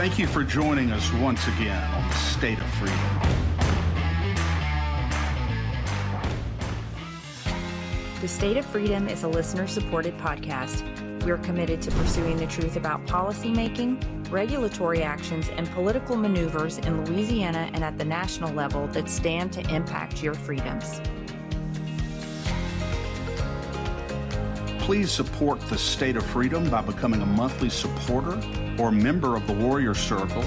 Thank you for joining us once again on the State of Freedom. The State of Freedom is a listener-supported podcast. We are committed to pursuing the truth about policymaking, regulatory actions, and political maneuvers in Louisiana and at the national level that stand to impact your freedoms. Please support the State of Freedom by becoming a monthly supporter or member of the Warrior Circle,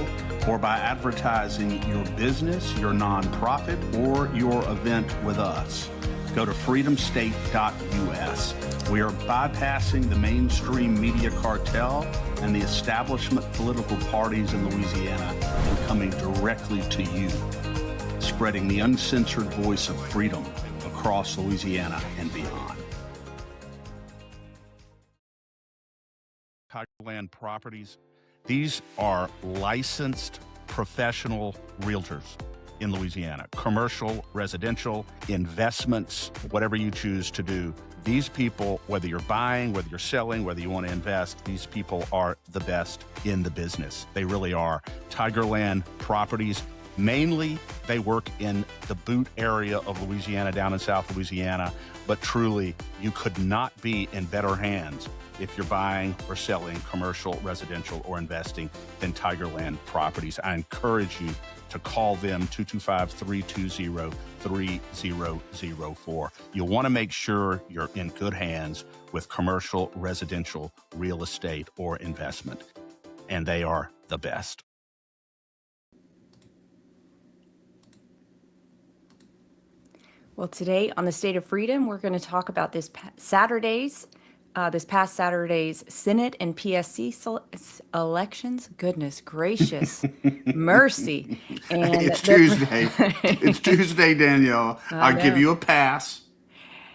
or by advertising your business, your nonprofit, or your event with us. Go to freedomstate.us. We are bypassing the mainstream media cartel and the establishment political parties in Louisiana and coming directly to you, spreading the uncensored voice of freedom across Louisiana and beyond. Tigerland Properties. These are licensed professional realtors in Louisiana, commercial, residential, investments, whatever you choose to do. These people, whether you're buying, whether you're selling, whether you want to invest, these people are the best in the business. They really are. Tigerland Properties, mainly they work in the Boot area of Louisiana, down in South Louisiana, but truly you could not be in better hands if you're buying or selling commercial, residential, or investing than Tigerland Properties. I encourage you to call them 225-320-3004. You'll want to make sure you're in good hands with commercial, residential, real estate, or investment. And they are the best. Well, today on the State of Freedom, we're going to talk about this past Saturday's Senate and PSC elections. Goodness gracious, mercy! And it's Tuesday. It's Tuesday, Danielle. I'll give you a pass.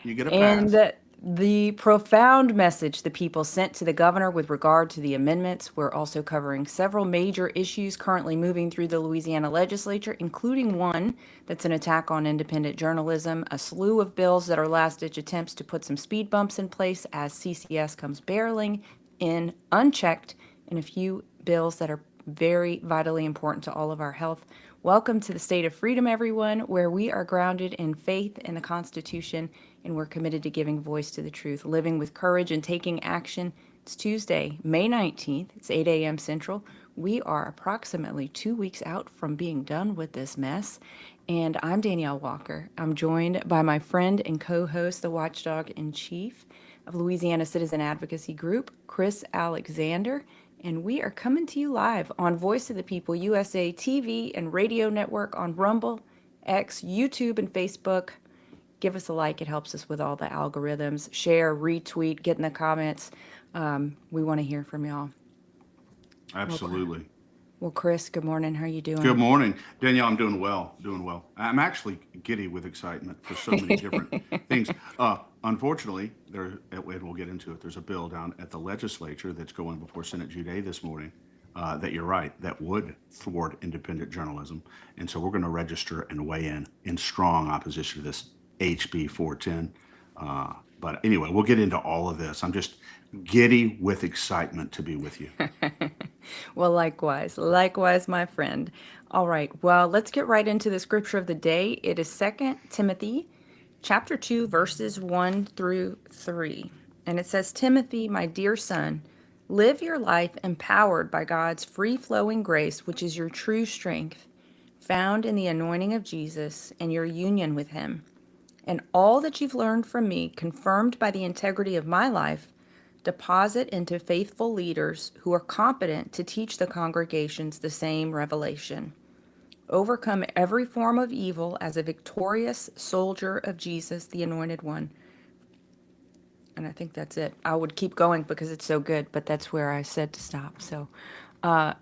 You get a pass. And the profound message the people sent to the governor with regard to the amendments. We're also covering several major issues currently moving through the Louisiana legislature, including one that's an attack on independent journalism, a slew of bills that are last-ditch attempts to put some speed bumps in place as CCS comes barreling in unchecked, and a few bills that are very vitally important to all of our health. Welcome to the State of Freedom, everyone, where we are grounded in faith in the Constitution, and we're committed to giving voice to the truth, living with courage and taking action. It's Tuesday, May 19th. It's 8 a.m. Central. We are approximately 2 weeks out from being done with this mess, and I'm Danielle Walker. I'm joined by my friend and co-host, the Watchdog-in-Chief of Louisiana Citizen Advocacy Group, Chris Alexander, and we are coming to you live on Voice of the People USA TV and radio network on Rumble, X, YouTube, and Facebook. Give us a like. It helps us with all the algorithms. Share, retweet, get in the comments. We want to hear from y'all. Absolutely. Well, Chris, good morning. How are you doing? Good morning. Danielle, I'm doing well. I'm actually giddy with excitement for so many different things. Unfortunately, and we'll get into it, there's a bill down at the legislature that's going before Senate Jude this morning that you're right, that would thwart independent journalism. And so we're going to register and weigh in strong opposition to this HB 410. But anyway, we'll get into all of this. I'm just giddy with excitement to be with you. Well, likewise, my friend. All right, well, let's get right into the scripture of the day. It is 2 Timothy chapter 2, verses 1 through 3. And it says, Timothy, my dear son, live your life empowered by God's free-flowing grace, which is your true strength, found in the anointing of Jesus and your union with him. And all that you've learned from me, confirmed by the integrity of my life, deposit into faithful leaders who are competent to teach the congregations the same revelation. Overcome every form of evil as a victorious soldier of Jesus, the Anointed One. And I think that's it. I would keep going because it's so good, but that's where I said to stop. So the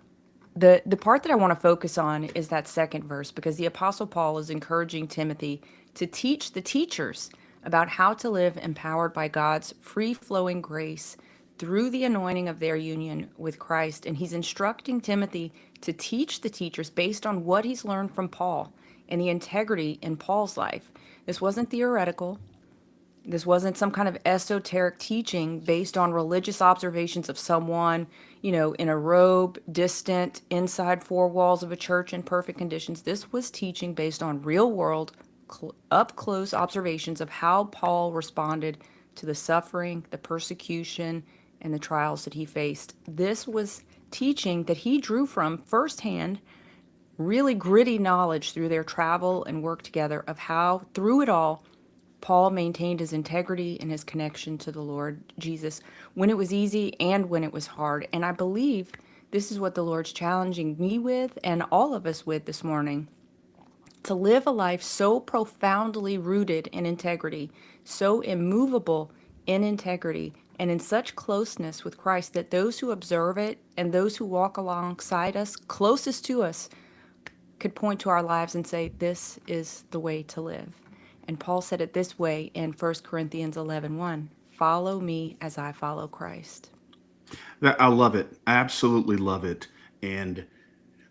part that I want to focus on is that second verse, because the Apostle Paul is encouraging Timothy to teach the teachers about how to live empowered by God's free-flowing grace through the anointing of their union with Christ. And he's instructing Timothy to teach the teachers based on what he's learned from Paul and the integrity in Paul's life. This wasn't theoretical. This wasn't some kind of esoteric teaching based on religious observations of someone, in a robe, distant, inside four walls of a church in perfect conditions. This was teaching based on real world, up close observations of how Paul responded to the suffering, the persecution, and the trials that he faced. This was teaching that he drew from firsthand, really gritty knowledge through their travel and work together of how, through it all, Paul maintained his integrity and his connection to the Lord Jesus when it was easy and when it was hard. And I believe this is what the Lord's challenging me with and all of us with this morning, to live a life so profoundly rooted in integrity, so immovable in integrity, and in such closeness with Christ that those who observe it and those who walk alongside us, closest to us, could point to our lives and say, this is the way to live. And Paul said it this way in 1 Corinthians 11:1, follow me as I follow Christ. I love it. I absolutely love it. And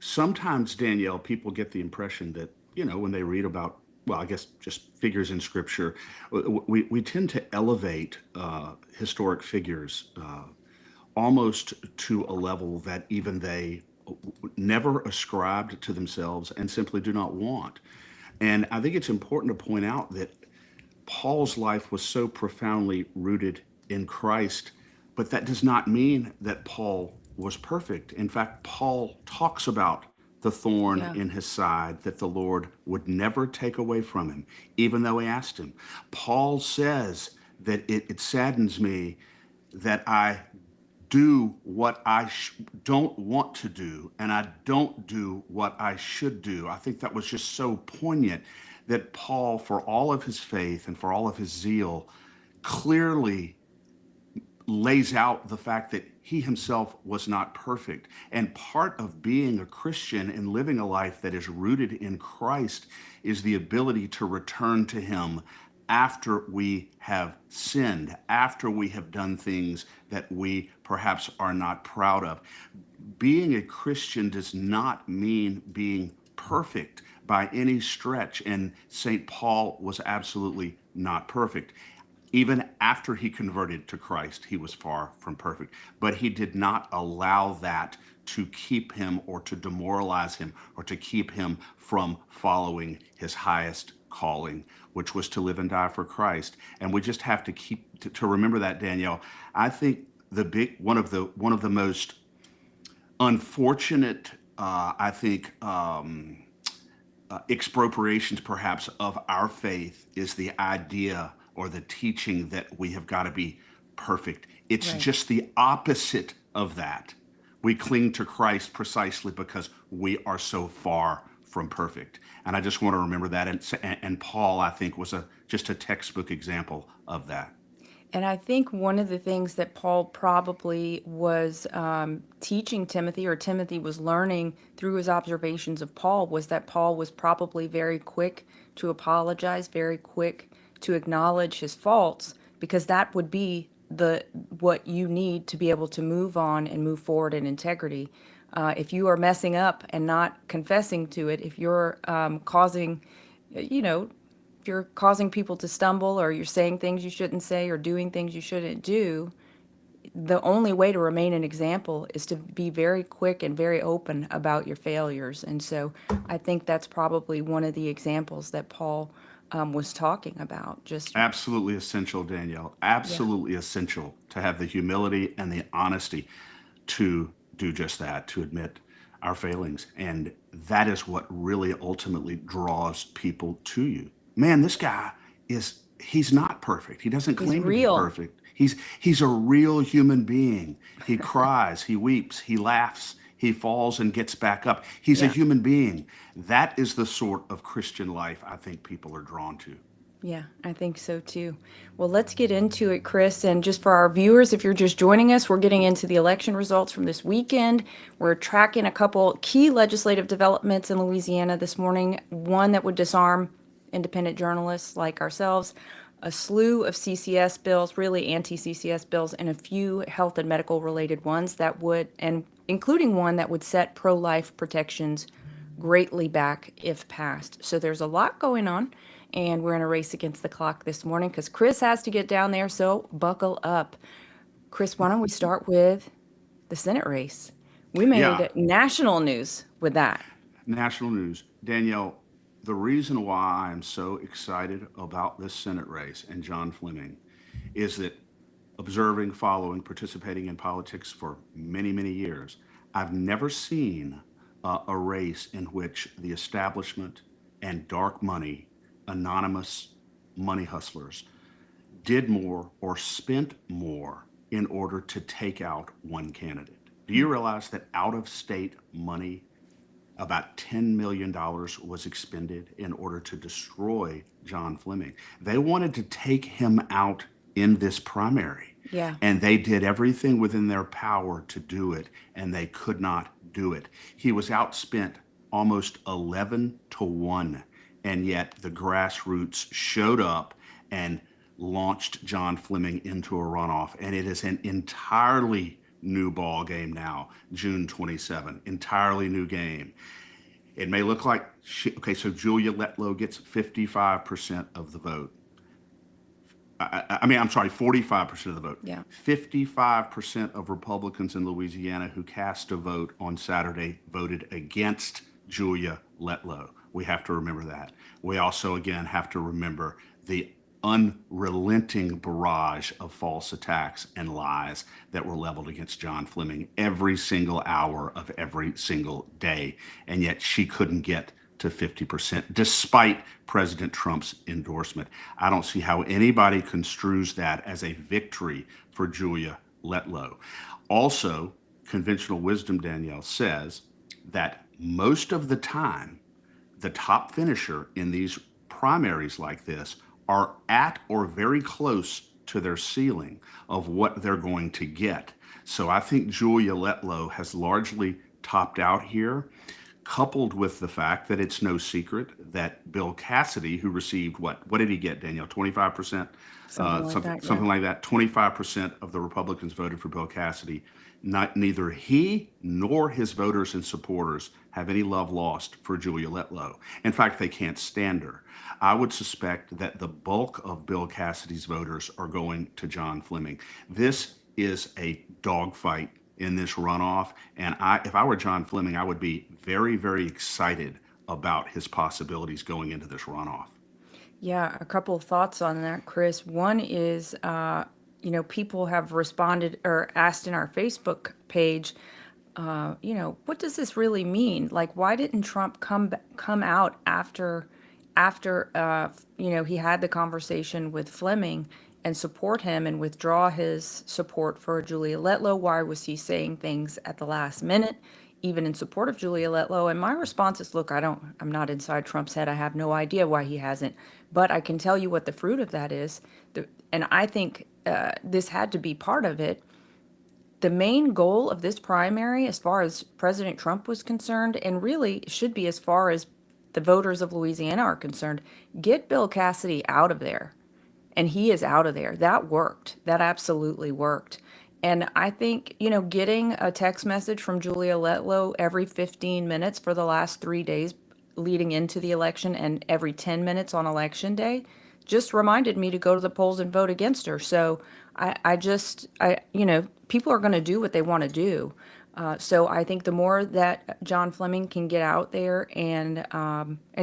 sometimes, Danielle, people get the impression that, when they read about, well, I guess just figures in scripture, we tend to elevate historic figures almost to a level that even they never ascribed to themselves and simply do not want. And I think it's important to point out that Paul's life was so profoundly rooted in Christ, but that does not mean that Paul was perfect. In fact, Paul talks about the thorn Yeah. in his side that the Lord would never take away from him, even though he asked him. Paul says that it saddens me that I do what I don't want to do, and I don't do what I should do. I think that was just so poignant that Paul, for all of his faith and for all of his zeal, clearly lays out the fact that he himself was not perfect. And part of being a Christian and living a life that is rooted in Christ is the ability to return to him after we have sinned, after we have done things that we perhaps are not proud of. Being a Christian does not mean being perfect by any stretch, and St. Paul was absolutely not perfect. Even after he converted to Christ, he was far from perfect, but he did not allow that to keep him or to demoralize him or to keep him from following his highest calling, which was to live and die for Christ. And we just have to keep to remember that, Danielle. I think one of the most unfortunate, I think, expropriations perhaps of our faith is the idea or the teaching that we have got to be perfect. It's Right. just the opposite of that. We cling to Christ precisely because we are so far from perfect. And I just want to remember that. And Paul, I think, was just a textbook example of that. And I think one of the things that Paul probably was teaching Timothy, or Timothy was learning through his observations of Paul, was that Paul was probably very quick to apologize, very quick to acknowledge his faults, because that would be what you need to be able to move on and move forward in integrity. If you are messing up and not confessing to it, if you're causing, you know, if you're causing people to stumble, or you're saying things you shouldn't say or doing things you shouldn't do, the only way to remain an example is to be very quick and very open about your failures. And so I think that's probably one of the examples that Paul was talking about. Just, Absolutely essential, Danielle. yeah. Absolutely essential to have the humility and the honesty to do just that, to admit our failings. And that is what really ultimately draws people to you. Man, this guy he's not perfect. He doesn't He's claim to be real. perfect. He's a real human being. He cries, he weeps, he laughs, he falls and gets back up. He's a Yeah. human being. That is the sort of Christian life I think people are drawn to. Yeah, I think so too. Well, let's get into it, Chris. And just for our viewers, if you're just joining us, we're getting into the election results from this weekend. We're tracking a couple key legislative developments in Louisiana this morning. One that would disarm independent journalists like ourselves, a slew of CCS bills, really anti-CCS bills, and a few health and medical related ones that would, and including one that would set pro-life protections greatly back if passed. So there's a lot going on. and we're in a race against the clock this morning because Chris has to get down there, so buckle up. Chris, why don't we start with the Senate race? We Yeah, made national news with that. national news. Danielle, the reason why I'm so excited about this Senate race and John Fleming is that observing, following, participating in politics for many, many years, I've never seen a race in which the establishment and dark money, anonymous money hustlers, did more or spent more in order to take out one candidate. Do you realize that out of state money, about $10 million was expended in order to destroy John Fleming? They wanted to take him out in this primary, Yeah. and they did everything within their power to do it, and they could not do it. He was outspent almost 11 to 1, and yet the grassroots showed up and launched John Fleming into a runoff, and it is an entirely new ball game now, June 27, entirely new game. It may look like, okay, so Julia Letlow gets 55% of the vote. I'm sorry, 45% of the vote. Yeah. 55% of Republicans in Louisiana who cast a vote on Saturday voted against Julia Letlow. We have to remember that. We also, again, have to remember the unrelenting barrage of false attacks and lies that were leveled against John Fleming every single hour of every single day. And yet she couldn't get to 50%, despite President Trump's endorsement. I don't see how anybody construes that as a victory for Julia Letlow. Also, conventional wisdom, Danielle, says that most of the time, the top finisher in these primaries like this are at or very close to their ceiling of what they're going to get. So I think Julia Letlow has largely topped out here, coupled with the fact that it's no secret that Bill Cassidy, who received what did he get, Danielle? 25%? Something like that. 25% of the Republicans voted for Bill Cassidy. Neither he nor his voters and supporters have any love lost for Julia Letlow. In fact, they can't stand her. I would suspect that the bulk of Bill Cassidy's voters are going to John Fleming. This is a dogfight in this runoff, and if I were John Fleming, I would be very, very excited about his possibilities going into this runoff. Yeah, a couple of thoughts on that, Chris. One is, people have responded or asked in our Facebook page, what does this really mean? Like, why didn't Trump come out after he had the conversation with Fleming and support him and withdraw his support for Julia Letlow? Why was he saying things at the last minute, even in support of Julia Letlow? And my response is, look, I'm not inside Trump's head. I have no idea why he hasn't, but I can tell you what the fruit of that is. And I think this had to be part of it. The main goal of this primary, as far as President Trump was concerned, and really should be as far as the voters of Louisiana are concerned, get Bill Cassidy out of there. And he is out of there. That worked. That absolutely worked. And I think, getting a text message from Julia Letlow every 15 minutes for the last 3 days leading into the election and every 10 minutes on election day just reminded me to go to the polls and vote against her. So people are going to do what they want to do. So I think the more that John Fleming can get out there and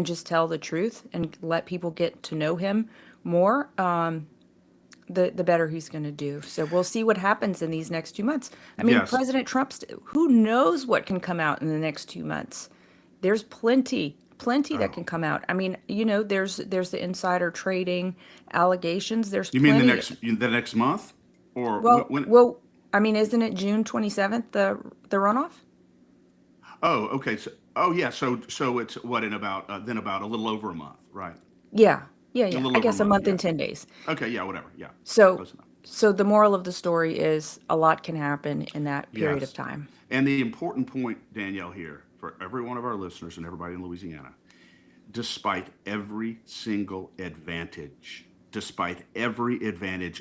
just tell the truth and let people get to know him more, the better he's going to do. So we'll see what happens in these next 2 months. I mean, Yes. President Trump's, who knows what can come out in the next 2 months? There's plenty that can come out. I mean, there's the insider trading allegations. There's You mean plenty. the next month, or when? Well, I mean, isn't it June 27th, the runoff? Oh, okay. So yeah. So it's what, in about then about a little over a month, right? Yeah. A little I over a guess a month. month Yeah. and 10 days. Okay. Yeah. Whatever. Yeah. So, Close enough. so the moral of the story is a lot can happen in that period of Yes. time. And the important point, Danielle, here for every one of our listeners and everybody in Louisiana, despite every single advantage,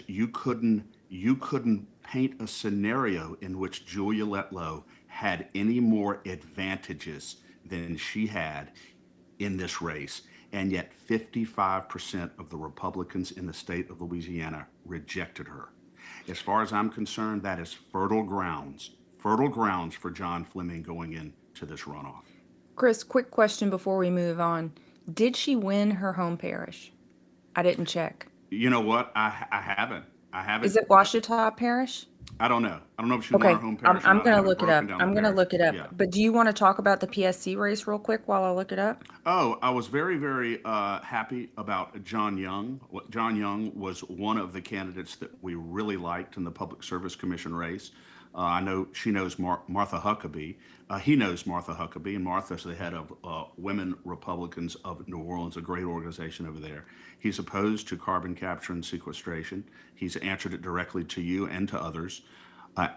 you couldn't paint a scenario in which Julia Letlow had any more advantages than she had in this race. And yet 55% of the Republicans in the state of Louisiana rejected her. As far as I'm concerned, that is fertile grounds for John Fleming going into this runoff. Chris, quick question before we move on. Did she win her home parish? I didn't check. You know what? I haven't. I haven't. Is it Washita Parish? I don't know. I don't know if she won her Okay, home I'm, parish or I'm not. I gonna haven't look it up. broken down the I'm gonna parish. look it up. Yeah. But do you want to talk about the PSC race real quick while I look it up? Oh, I was very, very happy about John Young. John Young was one of the candidates that we really liked in the Public Service Commission race. I know she knows Martha Huckabee. He knows Martha Huckabee, and Martha's the head of Women Republicans of New Orleans, a great organization over there. He's opposed to carbon capture and sequestration. He's answered it directly to you and to others.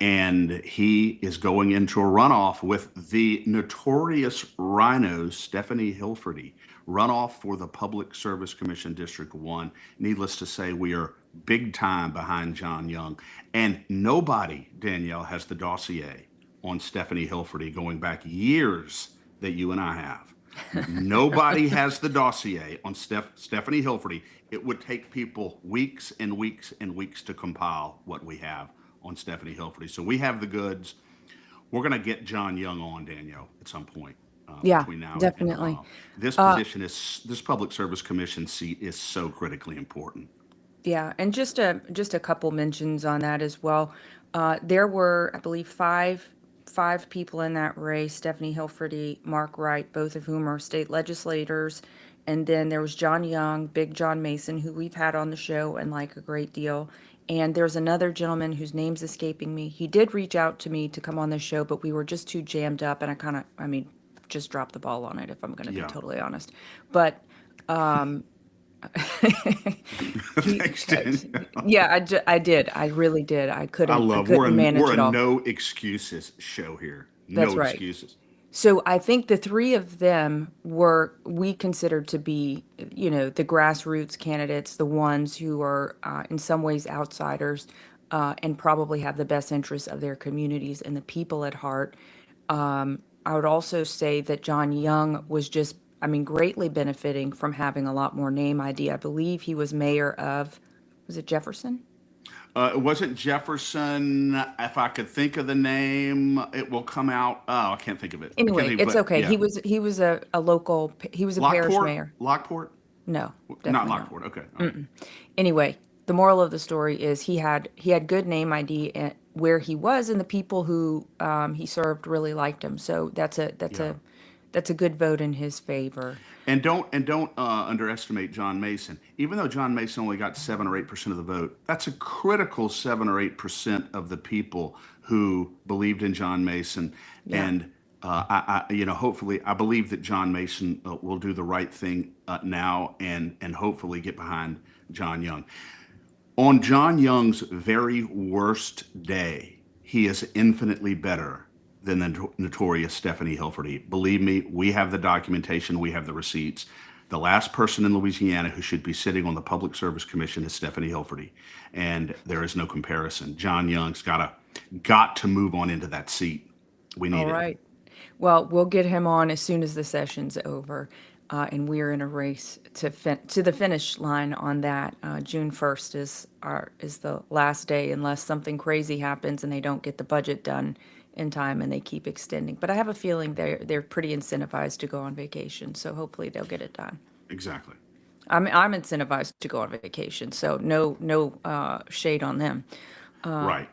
And he is going into a runoff with the notorious rhino, Stephanie Hilferty, runoff for the Public Service Commission District 1. Needless to say, we are big time behind John Young. And nobody, Danielle, has the dossier on Stephanie Hilferty going back years that you and I have. Nobody has the dossier on Stephanie Hilferty. It would take people weeks and weeks and weeks to compile what we have on Stephanie Hilferty. So we have the goods. We're going to get John Young on, Danielle, at some point Yeah, between now and definitely. tomorrow. This Public Service Commission seat is so critically important. Yeah, and just a couple mentions on that as well. There were, I believe, five people in that race: Stephanie Hilferty, Mark Wright, both of whom are state legislators, and then there was John Young, Big John Mason, who we've had on the show and like a great deal. And there's another gentleman whose name's escaping me. He did reach out to me to come on the show, but we were just too jammed up, and I mean, just dropped the ball on it, if I'm going to be Yeah. totally honest. But Thanks, Danielle. yeah, I did. I really did. I I couldn't. I love couldn't manage we're it a all. no excuses show here. That's No right. excuses. So I think the three of them we considered to be, the grassroots candidates, the ones who are in some ways outsiders, and probably have the best interests of their communities and the people at heart. I would also say that John Young was just, greatly benefiting from having a lot more name ID. I believe he was mayor of, was it Jefferson? It wasn't Jefferson. If I could think of the name, it will come out. Oh, I can't think of it. I can't Anyway, think, it's but okay. yeah. He was a local, he was a parish mayor. Lockport? No, Not definitely not. Lockport. Okay. All right. Anyway, the moral of the story is he had good name ID where he was, and the people who he served really liked him. So Yeah. that's a good vote in his favor. And don't underestimate John Mason. Even though John Mason only got 7 or 8% of the vote, that's a critical 7 or 8% of the people who believed in John Mason. Yeah. And hopefully, I believe that John Mason will do the right thing now and hopefully get behind John Young. On John Young's very worst day, he is infinitely better than the notorious Stephanie Hilferty. Believe me, we have the documentation, we have the receipts. The last person in Louisiana who should be sitting on the Public Service Commission is Stephanie Hilferty, and there is no comparison. John Young's got to move on into that seat. We need All it. right. Well, we'll get him on as soon as the session's over, and we're in a race to the finish line on that. June 1st is the last day, unless something crazy happens and they don't get the budget done in time and they keep extending. But I have a feeling they're pretty incentivized to go on vacation, so hopefully they'll get it done. Exactly. I'm incentivized to go on vacation, so no shade on them. Right.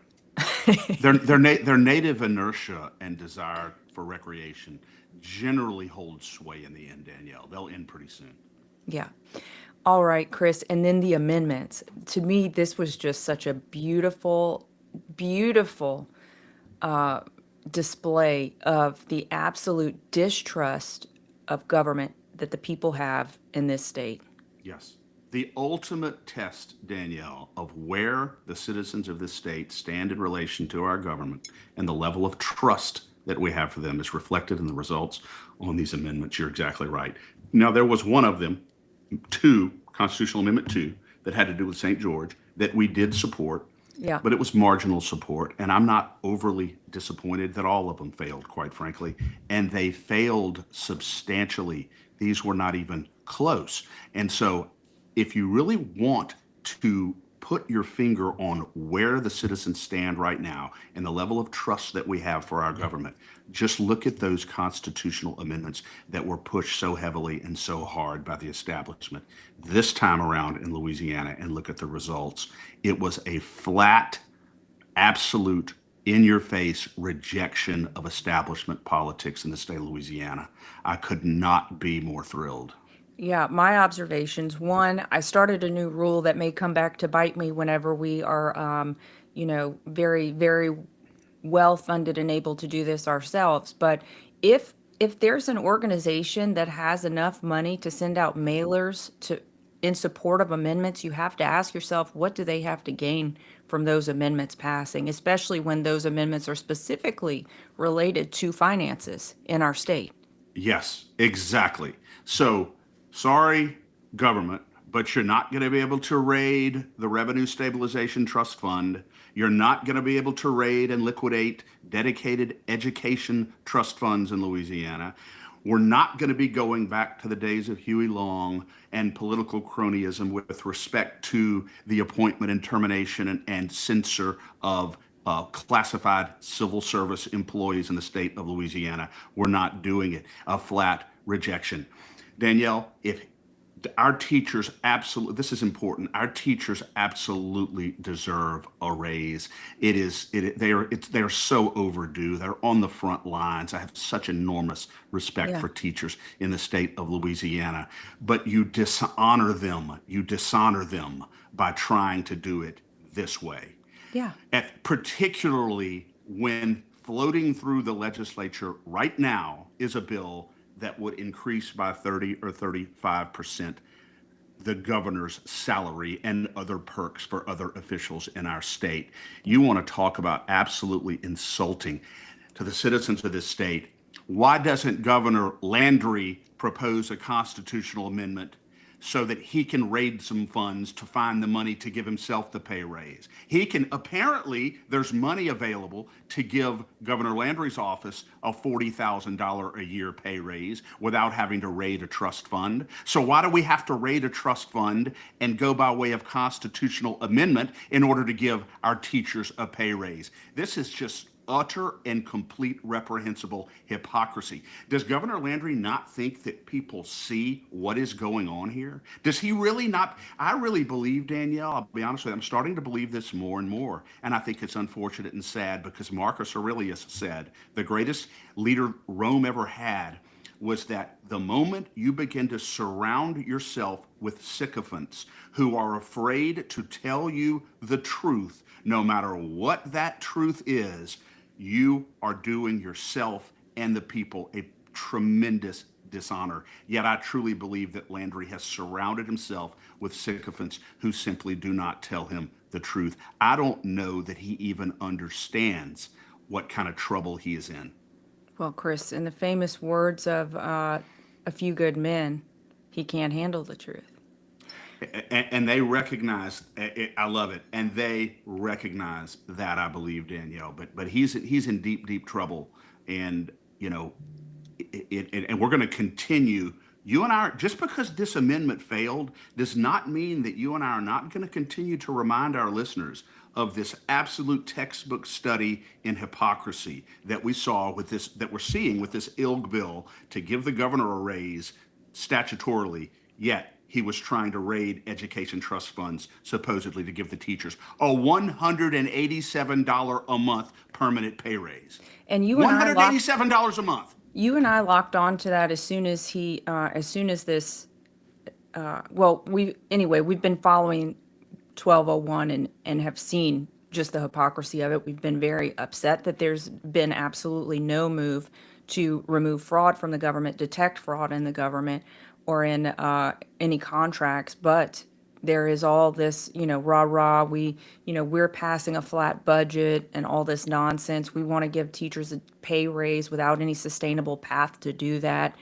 Their native inertia and desire for recreation generally holds sway in the end, Danielle. They'll end pretty soon. Yeah. All right, Chris. And then the amendments. To me, this was just such a beautiful, beautiful display of the absolute distrust of government that the people have in this state. Yes. The ultimate test, Danielle, of where the citizens of this state stand in relation to our government and the level of trust that we have for them is reflected in the results on these amendments. You're exactly right. Now, there was one of them, Constitutional Amendment 2, that had to do with St. George, that we did support. Yeah. but it was marginal support. And I'm not overly disappointed that all of them failed, quite frankly. And they failed substantially. These were not even close. And so, if you really want to put your finger on where the citizens stand right now and the level of trust that we have for our government, just look at those constitutional amendments that were pushed so heavily and so hard by the establishment this time around in Louisiana and look at the results. It was a flat, absolute, in your face rejection of establishment politics in the state of Louisiana. I could not be more thrilled. Yeah, my observations. One, I started a new rule that may come back to bite me whenever we are, very, very well funded and able to do this ourselves. But if there's an organization that has enough money to send out mailers to in support of amendments, you have to ask yourself, what do they have to gain from those amendments passing, especially when those amendments are specifically related to finances in our state. Yes, exactly. So, sorry, government, but you're not going to be able to raid the Revenue Stabilization Trust Fund. You're not going to be able to raid and liquidate dedicated education trust funds in Louisiana. We're not going to be going back to the days of Huey Long and political cronyism with respect to the appointment and termination and censor of classified civil service employees in the state of Louisiana. We're not doing it. A flat rejection. Danielle, if our teachers absolutely, this is important, our teachers absolutely deserve a raise. They are so overdue. They're on the front lines. I have such enormous respect Yeah. for teachers in the state of Louisiana, but you dishonor them by trying to do it this way. Yeah. Particularly when floating through the legislature right now is a bill that would increase by 30 or 35% the governor's salary and other perks for other officials in our state. You want to talk about absolutely insulting to the citizens of this state. Why doesn't Governor Landry propose a constitutional amendment so that he can raid some funds to find the money to give himself the pay raise? He can, apparently, there's money available to give Governor Landry's office a $40,000 a year pay raise without having to raid a trust fund. So why do we have to raid a trust fund and go by way of constitutional amendment in order to give our teachers a pay raise? This is just utter and complete reprehensible hypocrisy. Does Governor Landry not think that people see what is going on here? Does he really not? I really believe, Danielle, I'll be honest with you, I'm starting to believe this more and more. And I think it's unfortunate and sad because Marcus Aurelius said the greatest leader Rome ever had was that the moment you begin to surround yourself with sycophants who are afraid to tell you the truth, no matter what that truth is, you are doing yourself and the people a tremendous dishonor. Yet I truly believe that Landry has surrounded himself with sycophants who simply do not tell him the truth. I don't know that he even understands what kind of trouble he is in. Well, Chris, in the famous words of A Few Good Men, he can't handle the truth. And they recognize it, I love it, and they recognize that, I believe, Danielle. But he's in deep trouble, and you know, and we're going to continue. You and I, just because this amendment failed, does not mean that you and I are not going to continue to remind our listeners of this absolute textbook study in hypocrisy that we saw with this, that we're seeing with this ILG bill to give the governor a raise statutorily, yet he was trying to raid education trust funds, supposedly to give the teachers a $187 a month permanent pay raise. And $187 a month. you and I locked on to that as soon as as soon as this, we've been following 1201 and have seen just the hypocrisy of it. We've been very upset that there's been absolutely no move to remove fraud from the government, detect fraud in the government or in any contracts, but there is all this, rah rah. We're passing a flat budget and all this nonsense. We want to give teachers a pay raise without any sustainable path to do that.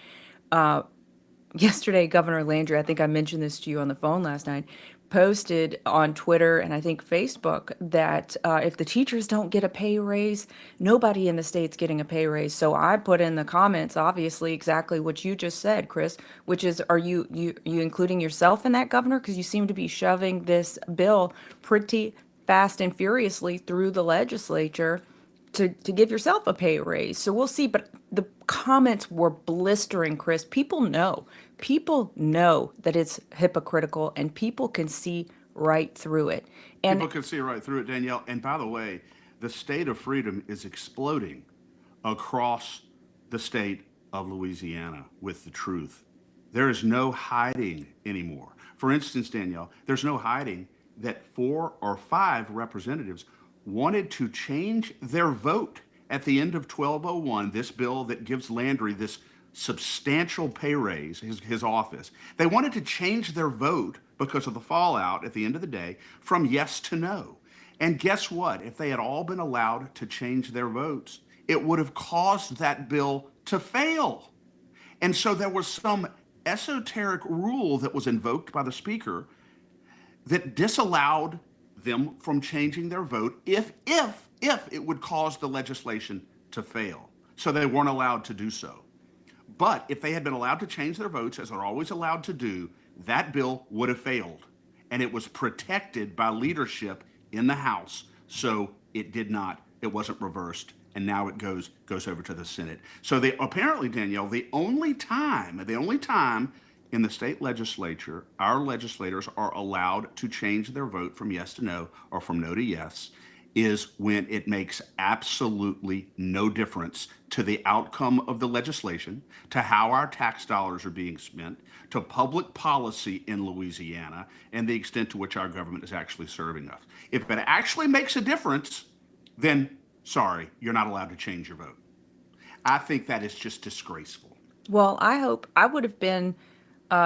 Yesterday, Governor Landry, I think I mentioned this to you on the phone last night, posted on Twitter and I think Facebook that if the teachers don't get a pay raise, nobody in the state's getting a pay raise. So I put in the comments, obviously, exactly what you just said, Chris, which is, are you including yourself in that, Governor? Because you seem to be shoving this bill pretty fast and furiously through the legislature to give yourself a pay raise. So we'll see. But the comments were blistering, Chris. People know that it's hypocritical and people can see right through it. People And can see right through it, Danielle. And by the way, the state of freedom is exploding across the state of Louisiana with the truth. There is no hiding anymore. For instance, Danielle, there's no hiding that 4 or 5 representatives wanted to change their vote at the end of 1201, this bill that gives Landry this substantial pay raise, his office. They wanted to change their vote because of the fallout at the end of the day from yes to no. And guess what? If they had all been allowed to change their votes, it would have caused that bill to fail. And so there was some esoteric rule that was invoked by the speaker that disallowed them from changing their vote if it would cause the legislation to fail. So they weren't allowed to do so. But if they had been allowed to change their votes, as they're always allowed to do, that bill would have failed. And it was protected by leadership in the House. So it wasn't reversed. And now it goes over to the Senate. So apparently, Danielle, the only time in the state legislature, our legislators are allowed to change their vote from yes to no or from no to yes is when it makes absolutely no difference to the outcome of the legislation, to how our tax dollars are being spent, to public policy in Louisiana, and the extent to which our government is actually serving us. If it actually makes a difference, then sorry, you're not allowed to change your vote. I think that is just disgraceful. well, I hope I would have been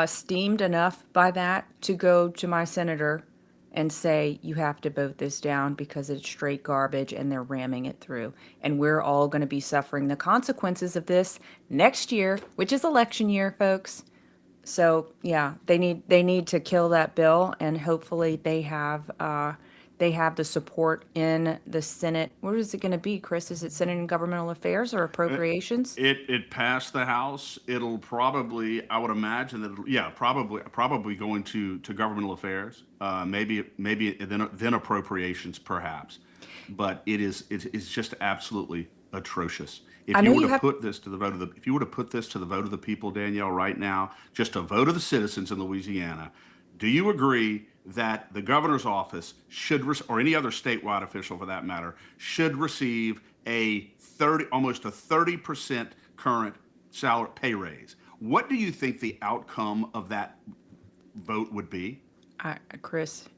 steamed enough by that to go to my senator and say, you have to vote this down because it's straight garbage and they're ramming it through. And we're all going to be suffering the consequences of this next year, which is election year, folks. So yeah, they need to kill that bill, and hopefully they have the support in the Senate. Where is it going to be, Chris? Is it Senate and Governmental Affairs or Appropriations? It passed the House. It'll probably, I would imagine that, probably going to governmental affairs, maybe then appropriations perhaps, but it's just absolutely atrocious. If I you know were you to have. put this to the vote of the, if you were to put this to the vote of the people, Danielle, right now, just a vote of the citizens in Louisiana, do you agree that the governor's office should, or any other statewide official for that matter, should receive almost a 30% current salary pay raise? What do you think the outcome of that vote would be? Chris,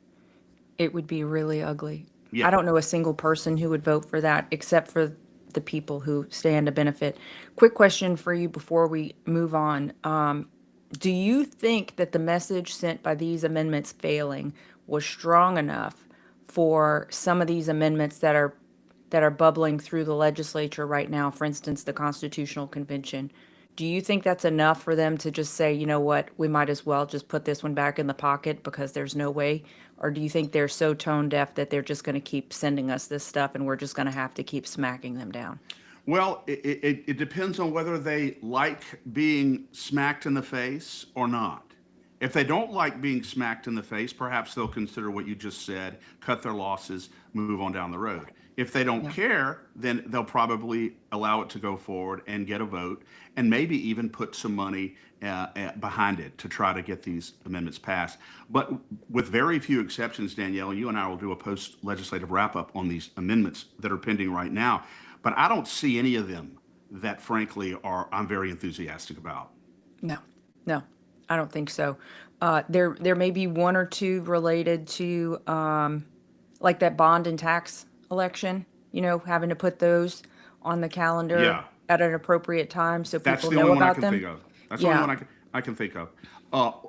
it would be really ugly. I Yeah. don't know a single person who would vote for that except for the people who stand to benefit. Quick question for you before we move on. Do you think that the message sent by these amendments failing was strong enough for some of these amendments that are bubbling through the legislature right now, for instance, the Constitutional Convention? Do you think that's enough for them to just say, you know what, we might as well just put this one back in the pocket because there's no way? Or do you think they're so tone deaf that they're just going to keep sending us this stuff and we're just going to have to keep smacking them down? Well, it depends on whether they like being smacked in the face or not. If they don't like being smacked in the face, perhaps they'll consider what you just said, cut their losses, move on down the road. If they don't Yeah. care, then they'll probably allow it to go forward and get a vote, and maybe even put some money behind it to try to get these amendments passed. But with very few exceptions, Danielle, you and I will do a post-legislative wrap-up on these amendments that are pending right now. But I don't see any of them that, frankly, I'm very enthusiastic about. No, no, I don't think so. There may be one or two related to like that bond and tax election, having to put those on the calendar Yeah, at an appropriate time so that's people the know only one I about can think them. of. That's the only Yeah, one I can think of.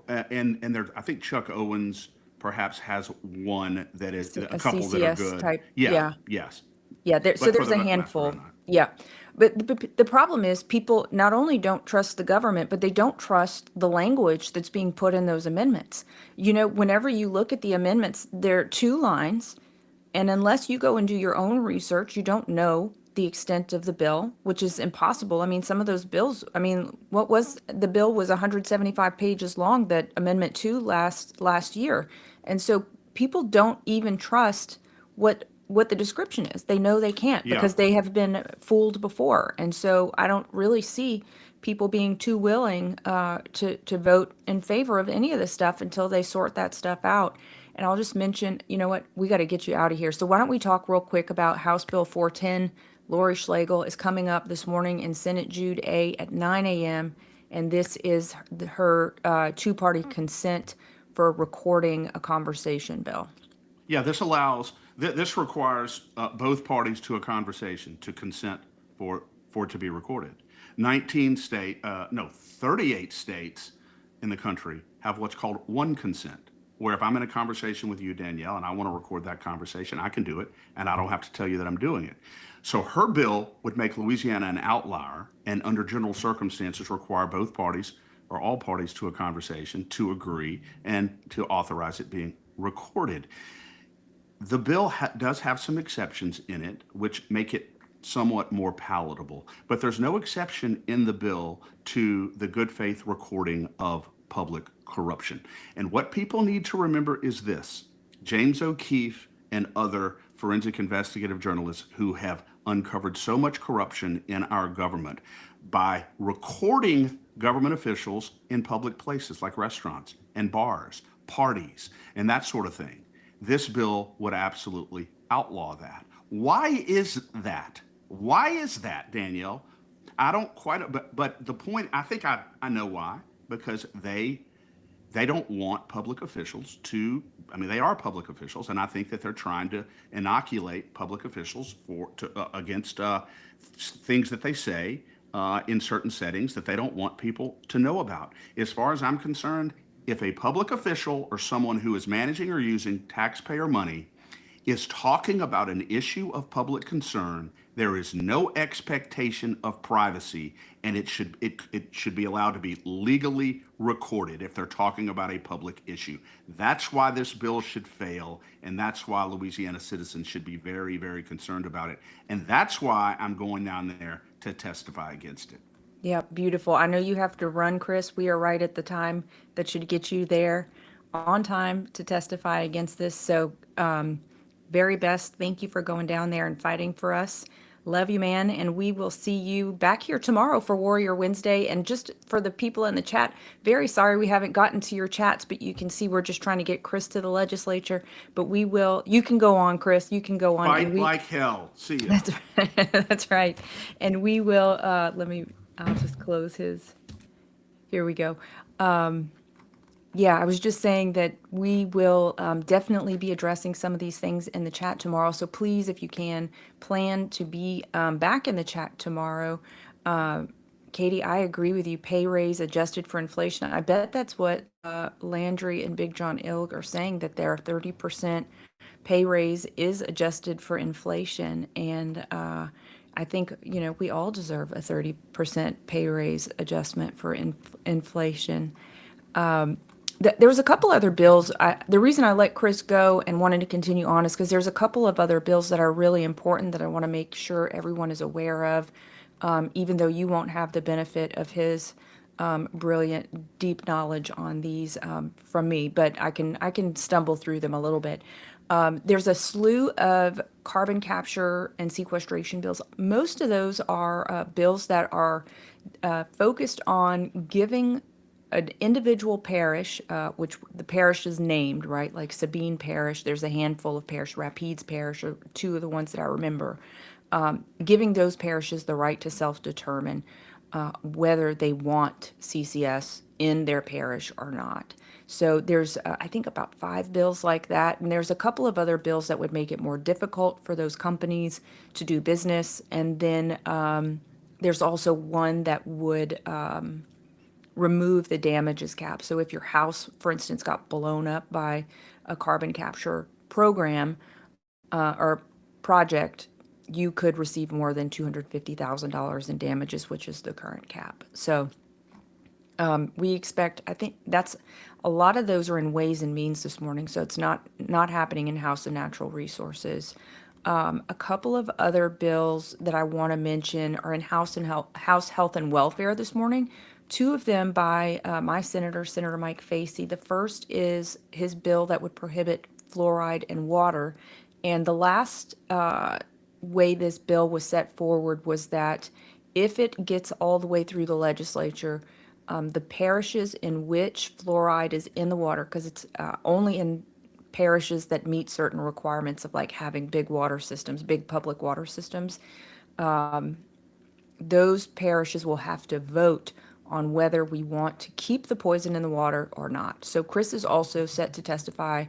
And there, I think Chuck Owens perhaps has one that is a a couple that are CCS good. type. Yeah, Yeah, yes. yeah. So But for there's the a rest are handful. not. Yeah. But the problem is people not only don't trust the government, but they don't trust the language that's being put in those amendments. You know, whenever you look at the amendments, there are two lines, and unless you go and do your own research, you don't know the extent of the bill, which is impossible. I mean, some of those bills, I mean, what was the bill was 175 pages long, that Amendment 2 last year. And so people don't even trust what the description is. They know they can't Yeah. because they have been fooled before. And so I don't really see people being too willing to vote in favor of any of this stuff until they sort that stuff out. And I'll just mention, you know what, we got to get you out of here. So why don't we talk real quick about House Bill 410? Lori Schlegel is coming up this morning in Senate Jude A at 9 a.m. And this is her two-party consent for recording a conversation bill. Yeah, this requires both parties to a conversation to consent for it to be recorded. 38 states in the country have what's called one consent, where if I'm in a conversation with you, Danielle, and I want to record that conversation, I can do it, and I don't have to tell you that I'm doing it. So her bill would make Louisiana an outlier, and under general circumstances require both parties or all parties to a conversation to agree and to authorize it being recorded. The bill does have some exceptions in it, which make it somewhat more palatable, but there's no exception in the bill to the good faith recording of public corruption. And what people need to remember is this: James O'Keefe and other forensic investigative journalists who have uncovered so much corruption in our government by recording government officials in public places like restaurants and bars, parties, and that sort of thing. This bill would absolutely outlaw that. Why is that? Why is that, Danielle? I don't quite, but the point, I think I know why, because they don't want public officials to, I mean, they are public officials, and I think that they're trying to inoculate public officials against things that they say in certain settings that they don't want people to know about. As far as I'm concerned, if a public official or someone who is managing or using taxpayer money is talking about an issue of public concern, there is no expectation of privacy, and it should be allowed to be legally recorded if they're talking about a public issue. That's why this bill should fail, and that's why Louisiana citizens should be very, very concerned about it. And that's why I'm going down there to testify against it. Yeah, beautiful. I know you have to run, Chris. We are right at the time that should get you there on time to testify against this. So, very best. Thank you for going down there and fighting for us. Love you, man. And we will see you back here tomorrow for Warrior Wednesday. And just for the people in the chat, very sorry we haven't gotten to your chats, but you can see we're just trying to get Chris to the legislature. But we will, you can go on, Chris. You can go on. Fight like hell. See you. That's right. That's right. And we will, I'll just close his. Here we go. Yeah, I was just saying that we will definitely be addressing some of these things in the chat tomorrow. So please, if you can, plan to be back in the chat tomorrow. Katie, I agree with you. Pay raise adjusted for inflation. I bet that's what Landry and Big John Ilg are saying, that their 30% pay raise is adjusted for inflation. And I think, you know, we all deserve a 30% pay raise adjustment for inflation. There was a couple other bills. The reason I let Chris go and wanted to continue on is because there's a couple of other bills that are really important that I want to make sure everyone is aware of, even though you won't have the benefit of his brilliant, deep knowledge on these from me, but I can stumble through them a little bit. There's a slew of carbon capture and sequestration bills. Most of those are bills that are focused on giving an individual parish, which the parish is named, right? Like Sabine Parish, there's a handful of parish, Rapides Parish are two of the ones that I remember, giving those parishes the right to self-determine whether they want CCS in their parish or not. So there's, I think, about 5 bills like that. And there's a couple of other bills that would make it more difficult for those companies to do business. And then there's also one that would remove the damages cap. So if your house, for instance, got blown up by a carbon capture program or project, you could receive more than $250,000 in damages, which is the current cap. So we expect, I think that's, a lot of those are in Ways and Means this morning, so it's not happening in House of Natural Resources. A couple of other bills that I want to mention are in House Health and Welfare this morning. Two of them by my senator, Senator Mike Facey. The first is his bill that would prohibit fluoride in water. And the last way this bill was set forward was that if it gets all the way through the legislature, the parishes in which fluoride is in the water, because it's only in parishes that meet certain requirements of like having big water systems, big public water systems, those parishes will have to vote on whether we want to keep the poison in the water or not. So Chris is also set to testify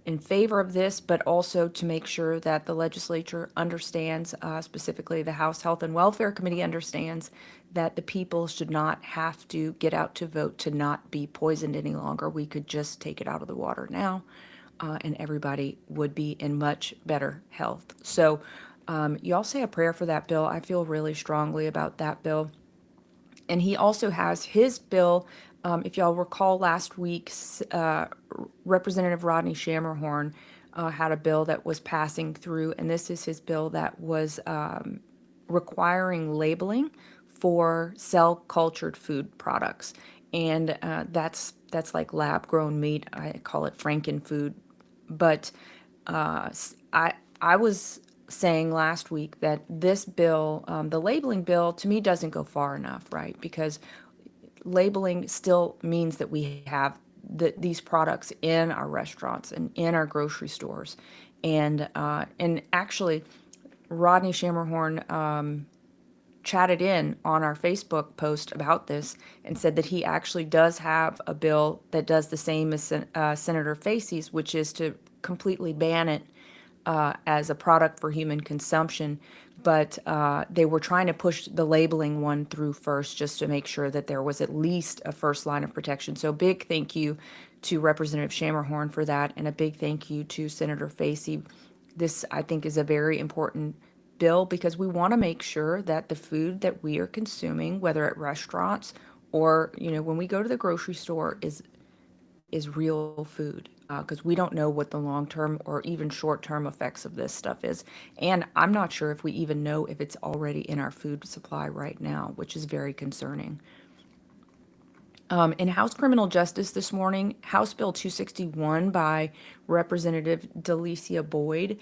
in favor of this, but also to make sure that the legislature understands, specifically the House Health and Welfare Committee understands that the people should not have to get out to vote to not be poisoned any longer. We could just take it out of the water now, and everybody would be in much better health. So y'all say a prayer for that bill. I feel really strongly about that bill. And he also has his bill. If y'all recall last week's Representative Rodney Shammerhorn had a bill that was passing through, and this is his bill that was requiring labeling for cell-cultured food products. And that's like lab-grown meat. I call it Frankenfood. But I was saying last week that this bill, the labeling bill, to me doesn't go far enough, right? Because labeling still means that we have these products in our restaurants and in our grocery stores. And actually, Rodney Shammerhorn chatted in on our Facebook post about this and said that he actually does have a bill that does the same as Senator Facey's, which is to completely ban it as a product for human consumption. But they were trying to push the labeling one through first just to make sure that there was at least a first line of protection. So big thank you to Representative Shammerhorn for that, and a big thank you to Senator Facey. This, I think, is a very important bill because we want to make sure that the food that we are consuming, whether at restaurants or when we go to the grocery store, is real food, because we don't know what the long-term or even short-term effects of this stuff is. And I'm not sure if we even know if it's already in our food supply right now, which is very concerning. In House Criminal Justice this morning, House Bill 261 by Representative Delicia Boyd.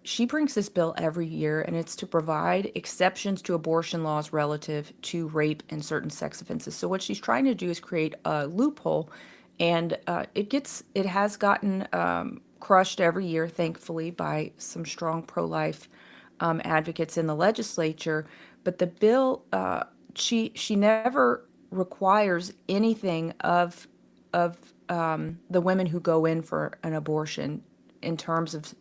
She brings this bill every year, and it's to provide exceptions to abortion laws relative to rape and certain sex offenses. So what she's trying to do is create a loophole, and it has gotten crushed every year, thankfully, by some strong pro-life advocates in the legislature. But the bill, she never requires anything of the women who go in for an abortion in terms of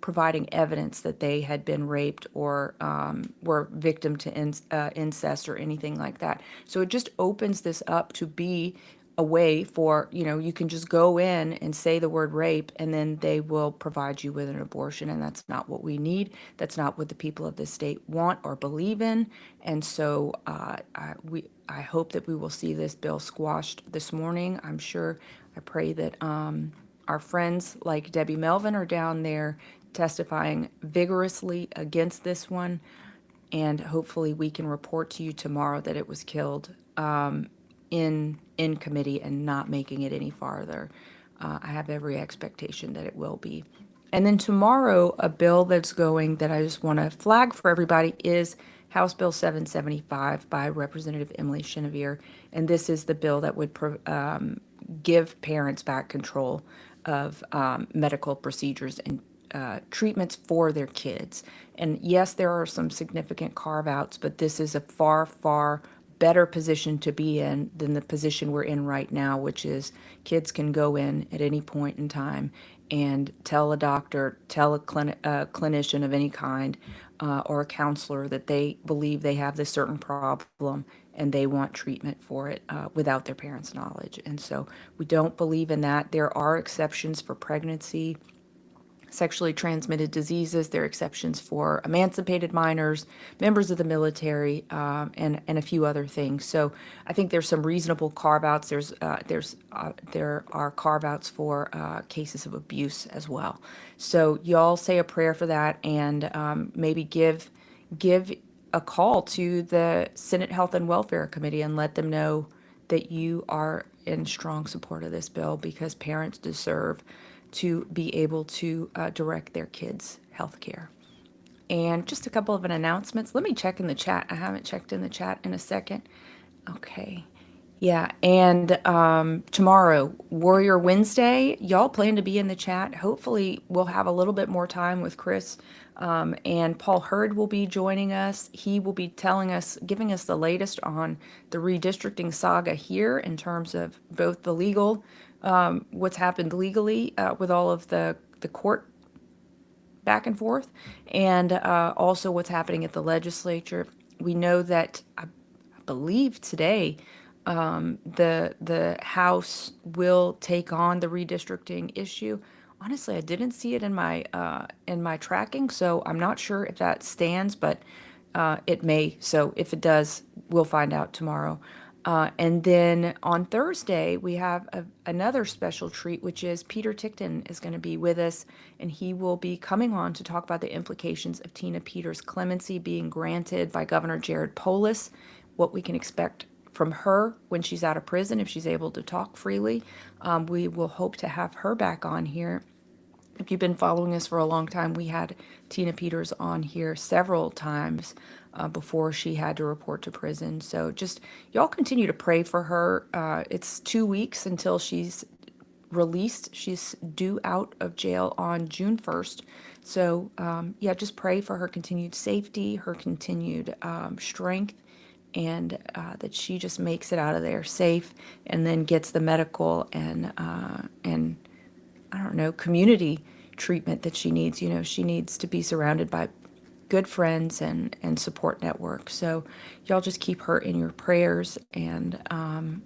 providing evidence that they had been raped or were victim to incest or anything like that. So it just opens this up to be a way for, you can just go in and say the word rape and then they will provide you with an abortion. And that's not what we need. That's not what the people of this state want or believe in. And so I hope that we will see this bill squashed this morning. I pray that our friends like Debbie Melvin are down there testifying vigorously against this one. And hopefully we can report to you tomorrow that it was killed in committee and not making it any farther. I have every expectation that it will be. And then tomorrow, a bill that's going that I just want to flag for everybody is House Bill 775 by Representative Emily Chenevere. And this is the bill that would give parents back control of medical procedures and treatments for their kids. And yes, there are some significant carve-outs, but this is a far, far better position to be in than the position we're in right now, which is kids can go in at any point in time and tell a doctor, tell a clinician of any kind, or a counselor that they believe they have this certain problem and they want treatment for it without their parents' knowledge. And so we don't believe in that. There are exceptions for pregnancy, sexually transmitted diseases. There are exceptions for emancipated minors, members of the military, and a few other things. So I think there's some reasonable carve-outs. There are carve-outs for cases of abuse as well. So y'all say a prayer for that, and maybe give a call to the Senate Health and Welfare Committee and let them know that you are in strong support of this bill, because parents deserve to be able to direct their kids' health care. And just a couple of announcements. Let me check in the chat. I haven't checked in the chat in a second. Okay. Yeah, and tomorrow, Warrior Wednesday, y'all plan to be in the chat. Hopefully, we'll have a little bit more time with Chris, and Paul Hurd will be joining us. He will be giving us the latest on the redistricting saga here in terms of both the legal, what's happened legally with all of the court back and forth, and also what's happening at the legislature. We know that I believe today the House will take on the redistricting issue. Honestly, I didn't see it in my tracking, so I'm not sure if that stands, but it may. So if it does, we'll find out tomorrow. And then on Thursday, we have another special treat, which is Peter Tickton is going to be with us, and he will be coming on to talk about the implications of Tina Peters' clemency being granted by Governor Jared Polis, what we can expect from her when she's out of prison, if she's able to talk freely. We will hope to have her back on here. If you've been following us for a long time, we had Tina Peters on here several times before she had to report to prison. So just y'all continue to pray for her. It's 2 weeks until she's released. She's due out of jail on June 1st. So yeah, just pray for her continued safety, her continued strength, and that she just makes it out of there safe, and then gets the medical and I don't know, community treatment that she needs. You know, she needs to be surrounded by good friends and support network. So y'all just keep her in your prayers, and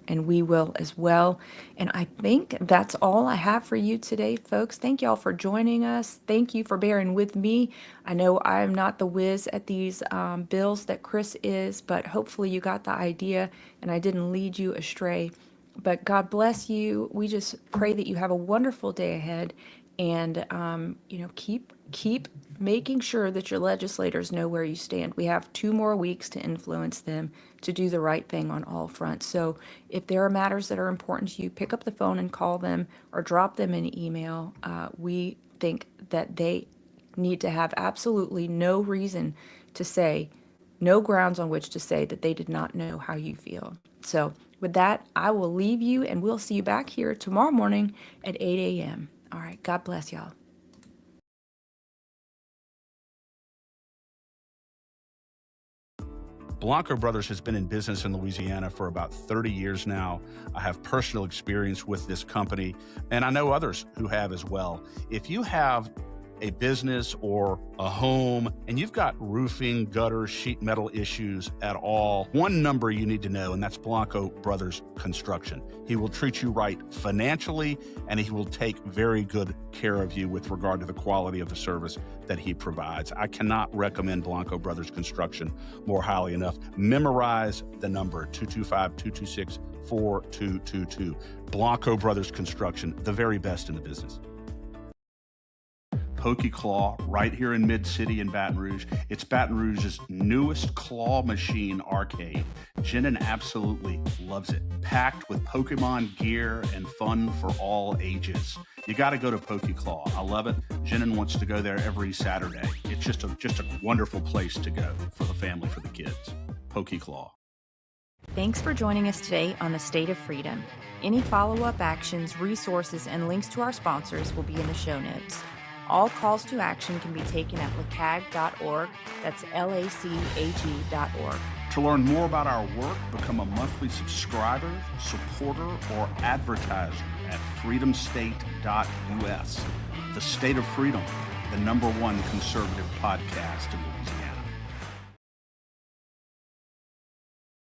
we will as well. And I think that's all I have for you today, folks. Thank y'all for joining us. Thank you for bearing with me. I know I'm not the whiz at these bills that Chris is, but hopefully you got the idea and I didn't lead you astray. But God bless you. We just pray that you have a wonderful day ahead, and keep making sure that your legislators know where you stand. We have 2 more weeks to influence them to do the right thing on all fronts. So if there are matters that are important to you, pick up the phone and call them or drop them an email. We think that they need to have absolutely no reason to say, no grounds on which to say that they did not know how you feel. So with that, I will leave you, and we'll see you back here tomorrow morning at 8 a.m. All right. God bless y'all. Blanco Brothers has been in business in Louisiana for about 30 years now. I have personal experience with this company, and I know others who have as well. If you have a business or a home and you've got roofing, gutter, sheet metal issues at all, one number you need to know, and that's Blanco Brothers Construction. He will treat you right financially, and he will take very good care of you with regard to the quality of the service that he provides. I cannot recommend Blanco Brothers Construction more highly enough. Memorize the number 225-226-4222. Blanco Brothers Construction, the very best in the business. Pokey Claw, right here in Mid-City in Baton Rouge. It's Baton Rouge's newest claw machine arcade. Jenin absolutely loves it. Packed with Pokemon gear and fun for all ages. You got to go to Pokey Claw. I love it. Jenin wants to go there every Saturday. It's just a wonderful place to go for the family, for the kids. Pokey Claw. Thanks for joining us today on the State of Freedom. Any follow-up actions, resources, and links to our sponsors will be in the show notes. All calls to action can be taken at lacag.org. That's LACAG.org. To learn more about our work, become a monthly subscriber, supporter, or advertiser at freedomstate.us. The State of Freedom, the #1 conservative podcast in Louisiana.